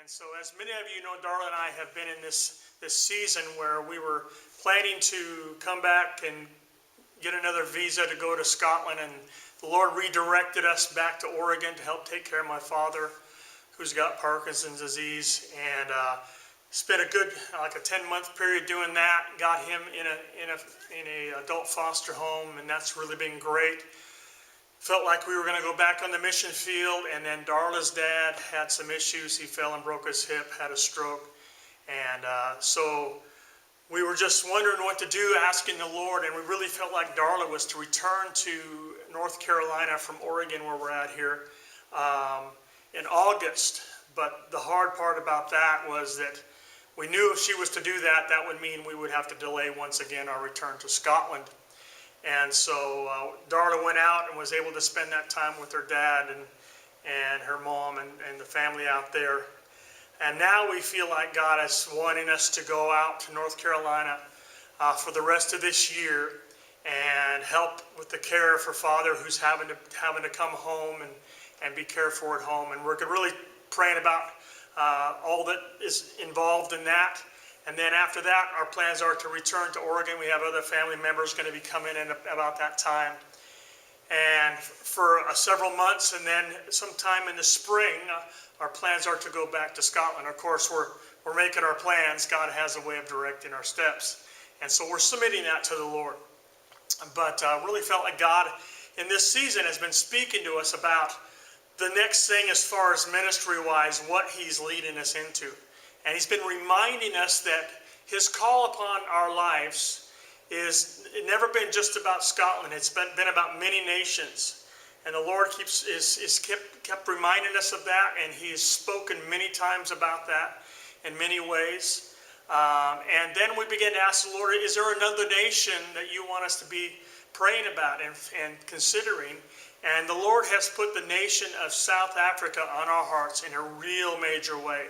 And so as many of you know, Darla and I have been in this season where we were planning to come back and get another visa to go to Scotland, and the Lord redirected us back to Oregon to help take care of my father who's got Parkinson's disease, and spent a good like a 10-month period doing that. Got him in a adult foster home, and that's really been great. Felt like we were going to go back on the mission field, and then Darla's dad had some issues. He fell and broke his hip, had a stroke, and so we were just wondering what to do, asking the Lord, and we really felt like Darla was to return to North Carolina from Oregon, where we're at here, in August. But the hard part about that was that we knew if she was to do that, that would mean we would have to delay once again our return to Scotland. And so Darla went out and was able to spend that time with her dad and her mom and the family out there. And now we feel like God is wanting us to go out to North Carolina for the rest of this year and help with the care for Father who's having to come home and be cared for at home. And we're really praying about all that is involved in that. And then after that, our plans are to return to Oregon. We have other family members going to be coming in about that time. And for several months, and then sometime in the spring, our plans are to go back to Scotland. Of course, we're making our plans. God has a way of directing our steps. And so we're submitting that to the Lord. But really felt like God in this season has been speaking to us about the next thing as far as ministry-wise, what He's leading us into. And He's been reminding us that His call upon our lives is never been just about Scotland. It's been about many nations. And the Lord kept reminding us of that, and He has spoken many times about that in many ways. And then we began to ask the Lord, is there another nation that you want us to be praying about and considering? And the Lord has put the nation of South Africa on our hearts in a real major way,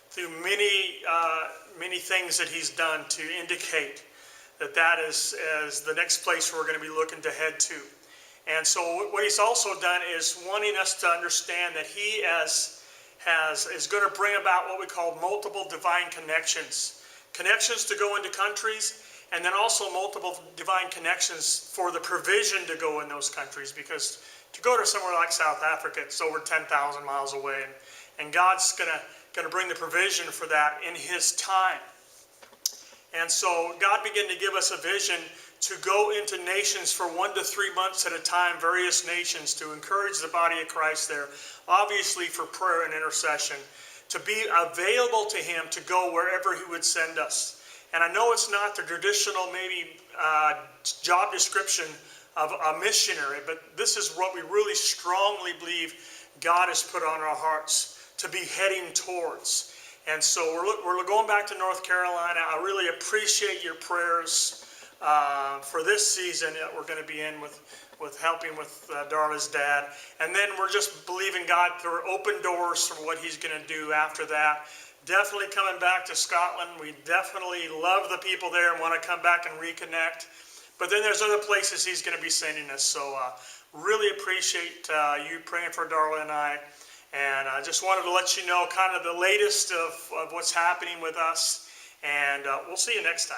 through many things that He's done to indicate that is the next place we're going to be looking to head to. And so what He's also done is wanting us to understand that He is going to bring about what we call multiple divine connections. Connections to go into countries, and then also multiple divine connections for the provision to go in those countries, because to go to somewhere like South Africa, it's over 10,000 miles away, and God's going to bring the provision for that in His time. And so God began to give us a vision to go into nations for 1 to 3 months at a time, various nations, to encourage the body of Christ there, obviously for prayer and intercession, to be available to Him to go wherever He would send us. And I know it's not the traditional maybe job description of a missionary, but this is what we really strongly believe God has put on our hearts to be heading towards. And so we're going back to North Carolina. I really appreciate your prayers for this season that we're going to be in with helping with Darla's dad. And then we're just believing God for open doors for what He's going to do after that. Definitely coming back to Scotland. We definitely love the people there and want to come back and reconnect. But then there's other places He's going to be sending us. So really appreciate you praying for Darla and I. And I just wanted to let you know kind of the latest of what's happening with us. And we'll see you next time.